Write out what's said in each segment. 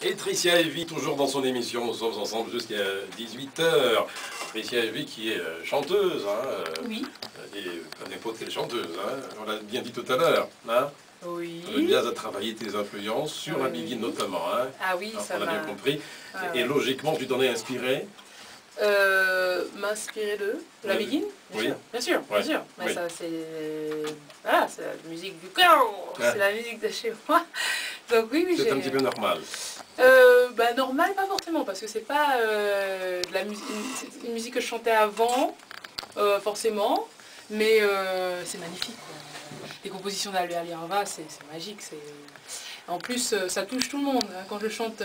Et Tricia Heavy, toujours dans son émission, nous sommes ensemble jusqu'à 18 h. Tricia Heavy qui est chanteuse, oui. Et n'importe quelle chanteuse, on l'a bien dit tout à l'heure. Oui. Le jazz a travaillé tes influences sur la Big In notamment. Ah oui, ça on l'a m'a... bien compris. Et logiquement, tu t'en es inspiré. M'inspirer de la Big In, oui. Bien sûr. Mais ça, c'est... Voilà, c'est la musique du cœur, c'est la musique de chez moi. Donc oui, c'est un petit peu normal. Normal, pas forcément, parce que c'est pas de la musique, une musique que je chantais avant, forcément, mais c'est magnifique. Les compositions d'Ali Arva, c'est magique. En plus, ça touche tout le monde. Quand je chante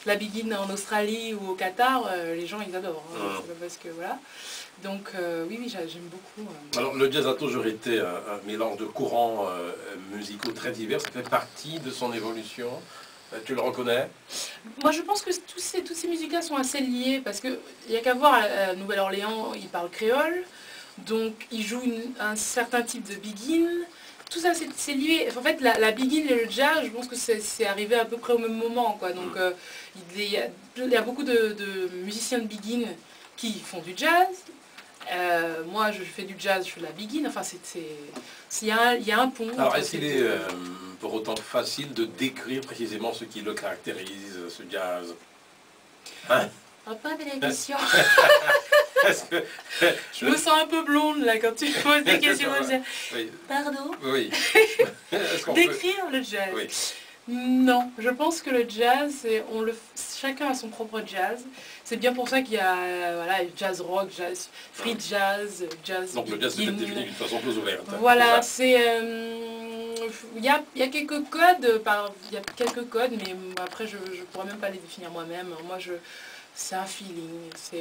la Big In en Australie ou au Qatar, les gens ils adorent. Parce que voilà. Donc oui, j'aime beaucoup. Alors le jazz a toujours été un mélange de courants musicaux très divers. Ça fait partie de son évolution. Tu le reconnais? Moi je pense que toutes ces musiques-là sont assez liées parce qu'il n'y a qu'à voir à Nouvelle-Orléans, ils parlent créole. Donc ils jouent un certain type de Big In. Tout ça c'est lié. En fait la Big In et le jazz, je pense que c'est arrivé à peu près au même moment, quoi. Donc il y a beaucoup de musiciens de Big In qui font du jazz. Moi je fais du jazz, je fais de la Big In. Enfin il y a un pont. Alors est-ce qu'il est pour autant facile de décrire précisément ce qui le caractérise, ce jazz? Pas de la question. Je me sens un peu blonde là quand tu me poses des questions. Oui. Pardon? Oui. Décrire le jazz? Oui. Non, je pense que le jazz, chacun a son propre jazz. C'est bien pour ça qu'il y a jazz rock, jazz free jazz, jazz. Donc le jazz peut être défini d'une façon plus ouverte. Voilà, il y a quelques codes, mais après je pourrais même pas les définir moi-même. Moi c'est un feeling, il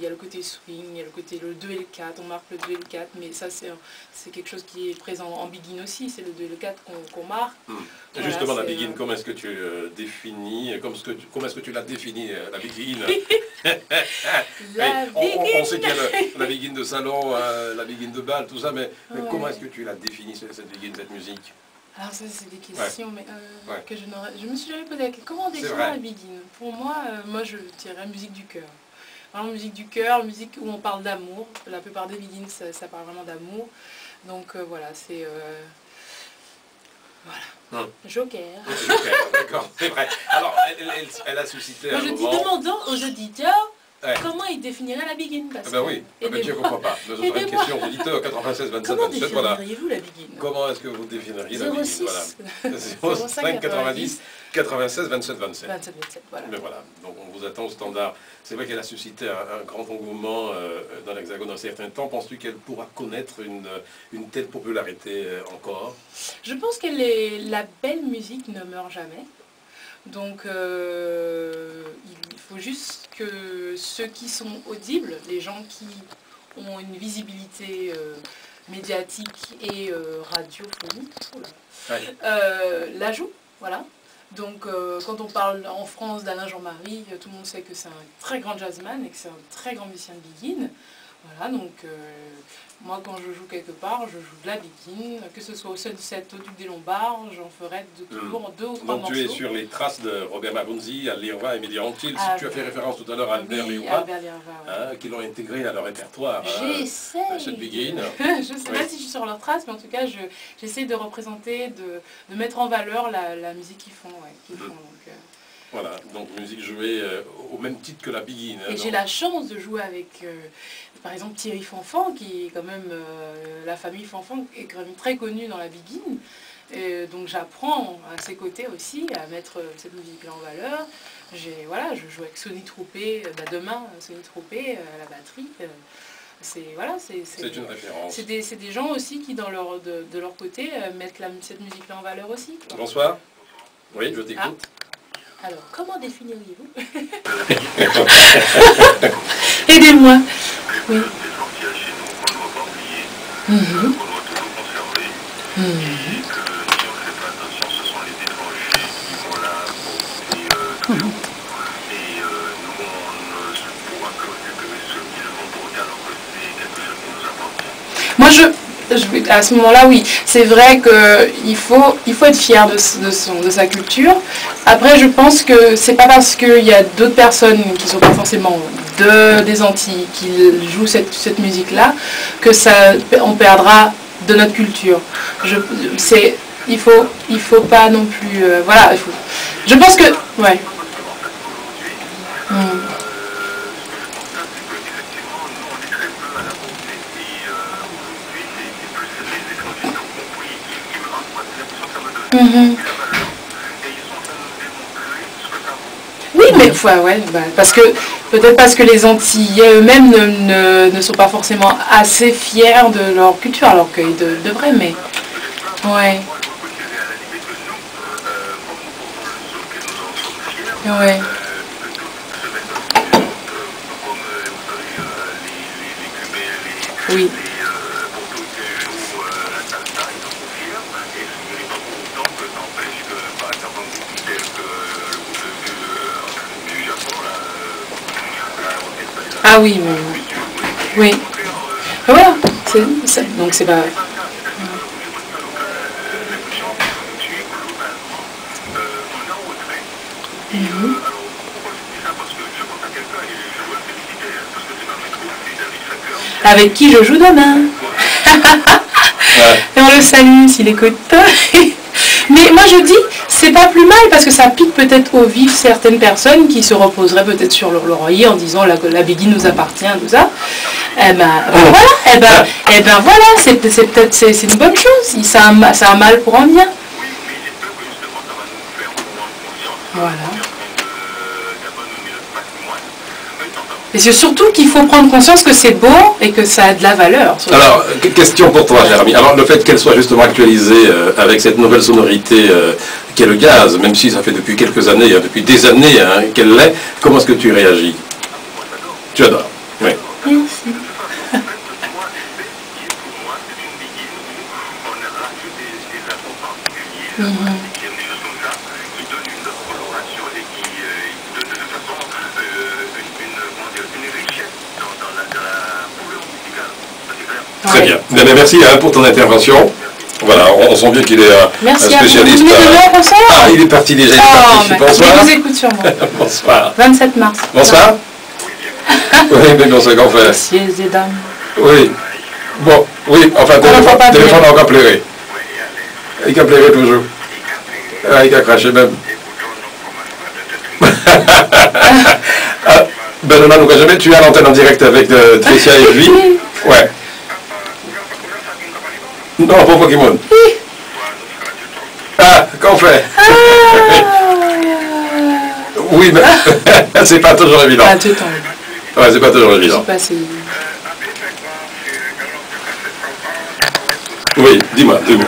y a le côté swing, il y a le 2 et le 4, on marque le 2 et le 4, mais ça c'est quelque chose qui est présent en Big In aussi, c'est le 2 et le 4 qu'on marque. Voilà, justement, la Big In, comment est-ce que tu définis, comment est-ce que tu l'as définie, la Big In? On sait qu'il y a la Big In de salon, la Big In de bal, tout ça, mais comment est-ce que tu l'as définie, cette Big In, cette musique? Alors ça c'est des questions que je me suis jamais posé la question. Comment définir la Big In? Pour moi, je dirais musique du cœur. Vraiment musique du cœur, musique où on parle d'amour. La plupart des Big In, ça parle vraiment d'amour. Donc voilà, c'est... Voilà. Joker. Joker, d'accord, c'est vrai. Alors, elle a suscité un moment... Demandons aux auditeurs comment ils définiraient la Big In. Oui, tu comprends pas. Nous avons une question aux auditeurs, 96 27 27, voilà. Comment définiriez-vous la Big In? Comment est-ce que vous définiriez la Big In? 05 90 96 27 27. 27 27, voilà. Mais voilà, donc on vous attend au standard. C'est vrai qu'elle a suscité un grand engouement dans l'Hexagone un certain temps. Penses-tu qu'elle pourra connaître une telle popularité encore? Je pense que la belle musique ne meurt jamais. Donc il faut juste que ceux qui sont audibles, les gens qui ont une visibilité médiatique et radiophonique, la jouent. Voilà. Donc quand on parle en France d'Alain Jean-Marie, tout le monde sait que c'est un très grand jazzman et que c'est un très grand musicien de Big In. Voilà, donc moi quand je joue quelque part, je joue de la Big In, que ce soit au Sunset, au Duc des Lombards, j'en ferai toujours 2 ou 3 morceaux. Donc tu es sur les traces de Robert Marunzi, Ali Arva et Mehdi Antil. Tu as fait référence tout à l'heure à Albert Liora, qui l'ont intégré à leur répertoire. J'essaie. Cette Big In. Je ne sais pas si je suis sur leurs traces, mais en tout cas j'essaie de représenter, de mettre en valeur la musique qu'ils font. Voilà, donc musique jouée au même titre que la Big In. Et j'ai la chance de jouer avec, par exemple, Thierry Fanfan, qui est quand même, la famille Fanfan est quand même très connue dans la Big In. Et donc j'apprends à ses côtés aussi à mettre cette musique-là en valeur. Je joue avec Sonny Troupé, demain Sonny Troupé à la batterie. C'est une référence. C'est des gens aussi qui, de leur côté, mettent cette musique-là en valeur aussi. Bonsoir. Oui, je t'écoute. Alors, comment définiriez-vous? Aidez-moi. Oui. Moi, à ce moment-là, oui. C'est vrai qu'il faut être fier de sa culture. Après, je pense que c'est pas parce qu'il y a d'autres personnes qui ne sont pas forcément des Antilles qui jouent cette musique-là que on perdra de notre culture. Il faut pas non plus... voilà, je pense que... Ouais. Oui, mais peut-être parce que les Antillais eux-mêmes ne sont pas forcément assez fiers de leur culture, alors qu'ils devraient, mais... Ouais. Ouais. Oui. Ah oui, mais... Oui. Voilà. Donc c'est pas... Avec qui je joue demain. Et on le salue s'il écoute. Mais moi je dis, c'est pas plus mal parce que ça pique peut-être au vif certaines personnes qui se reposeraient peut-être sur leur laurier en disant la Biguine nous appartient, tout ça. Voilà, c'est peut-être c'est une bonne chose. Ça a un mal pour un bien. Voilà. Et c'est surtout qu'il faut prendre conscience que c'est beau et que ça a de la valeur. Alors, question pour toi, Jérémy. Alors, le fait qu'elle soit justement actualisée avec cette nouvelle sonorité qu'est le gaz, même si ça fait depuis quelques années, depuis des années qu'elle l'est, comment est-ce que tu réagis? Tu adores. Oui. Merci. Très bien. Bien, merci pour ton intervention. Voilà, on sent bien qu'il est un spécialiste. Ah, il est parti déjà. Bonsoir. Je vous écoute sur moi. Bonsoir. 27 mars. Bonsoir. Oui, mais bonsoir, qu'on fait. Messieurs et dames. Oui. Bon, oui, enfin, téléphone a encore pleuré. Il a pleuré toujours. Ah, il a craché même. Benoît, nous jamais, tu es à l'antenne en direct avec Tricia et lui. Ouais. Non, pour Pokémon. Ah, qu'on fait? Oui, mais c'est pas toujours évident. Ouais, c'est pas toujours évident. Oui, dis-moi, dis-moi.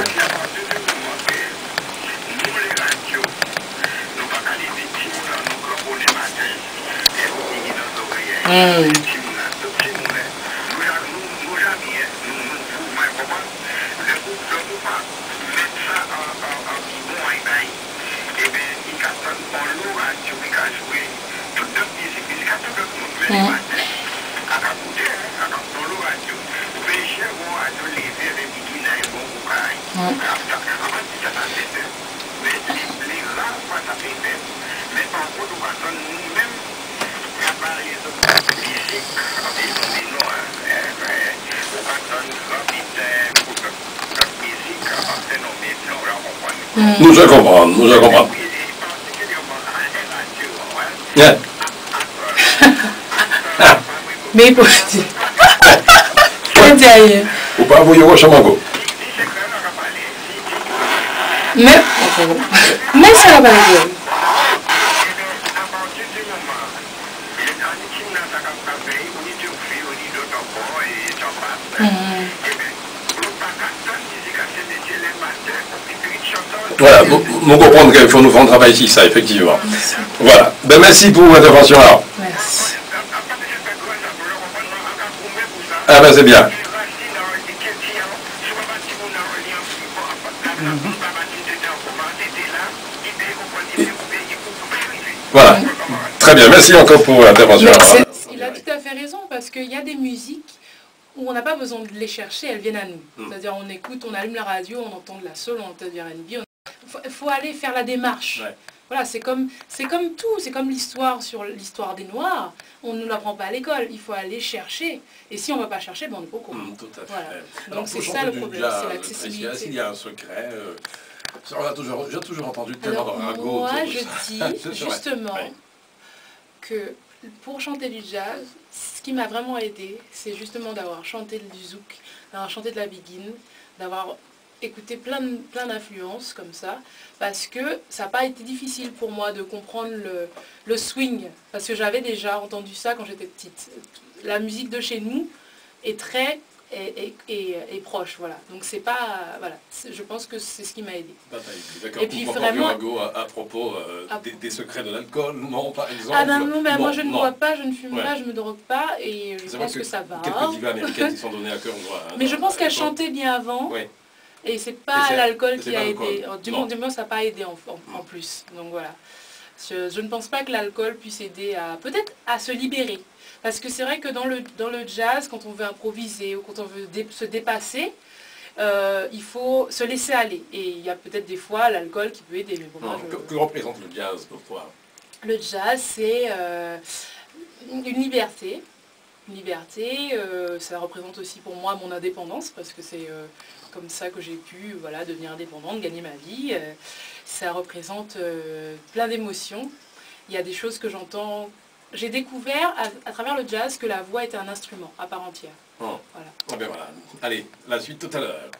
Nous allons comprendre, nous allons comprendre. Yeah. Mais pour ou pas vous y au Chamango. Mais ça va pas aller. Voilà, nous comprenons qu'il faut nous faire un travail ici, ça, effectivement. Merci. Voilà. Ben, merci pour votre intervention alors. Merci. Ah ben c'est bien. Voilà. Très bien, merci encore pour l'intervention. Il a tout à fait raison, parce qu'il y a des musiques où on n'a pas besoin de les chercher, elles viennent à nous. C'est-à-dire on écoute, on allume la radio, on entend de la soul, on entend du R&B. Il faut aller faire la démarche. Ouais. Voilà, c'est comme tout, c'est comme l'histoire sur l'histoire des Noirs. On ne nous l'apprend pas à l'école, il faut aller chercher. Et si on ne va pas chercher, ben on n'est pas au courant. Tout à fait. Voilà. Alors, donc c'est ça le problème, c'est l'accessibilité. S'il y a un secret, j'ai toujours entendu tellement Alors, de ragots. moi, je dis justement ouais. que pour chanter du jazz, ce qui m'a vraiment aidé, c'est justement d'avoir chanté du zouk, d'avoir chanté de la biguine, d'avoir écouté plein d'influences comme ça, parce que ça n'a pas été difficile pour moi de comprendre le swing, parce que j'avais déjà entendu ça quand j'étais petite. La musique de chez nous est très et proche, voilà. Donc c'est pas, voilà, je pense que c'est ce qui m'a aidé. D'accord. Et puis pourquoi vraiment, à propos des secrets de l'alcool, non, par exemple. Ah non, ben moi je ne bois pas, je ne fume pas, je me drogue pas, et je pense que ça va. Quelques divas américaines qui sont données à cœur droit. Mais je pense qu'elle chantait bien avant. Oui. Et c'est pas l'alcool qui a aidé. Du moins, ça n'a pas aidé en plus. Donc voilà. Je ne pense pas que l'alcool puisse aider à peut-être à se libérer. Parce que c'est vrai que dans le jazz, quand on veut improviser ou quand on veut se dépasser, il faut se laisser aller. Et il y a peut-être des fois l'alcool qui peut aider. Mais bon, que représente le jazz pour toi? Le jazz, c'est une liberté. Une liberté, ça représente aussi pour moi mon indépendance, parce que c'est comme ça que j'ai pu devenir indépendante, gagner ma vie. Ça représente plein d'émotions. Il y a des choses que j'entends. J'ai découvert à travers le jazz que la voix était un instrument à part entière. Voilà. Ah ben voilà. Allez, la suite tout à l'heure.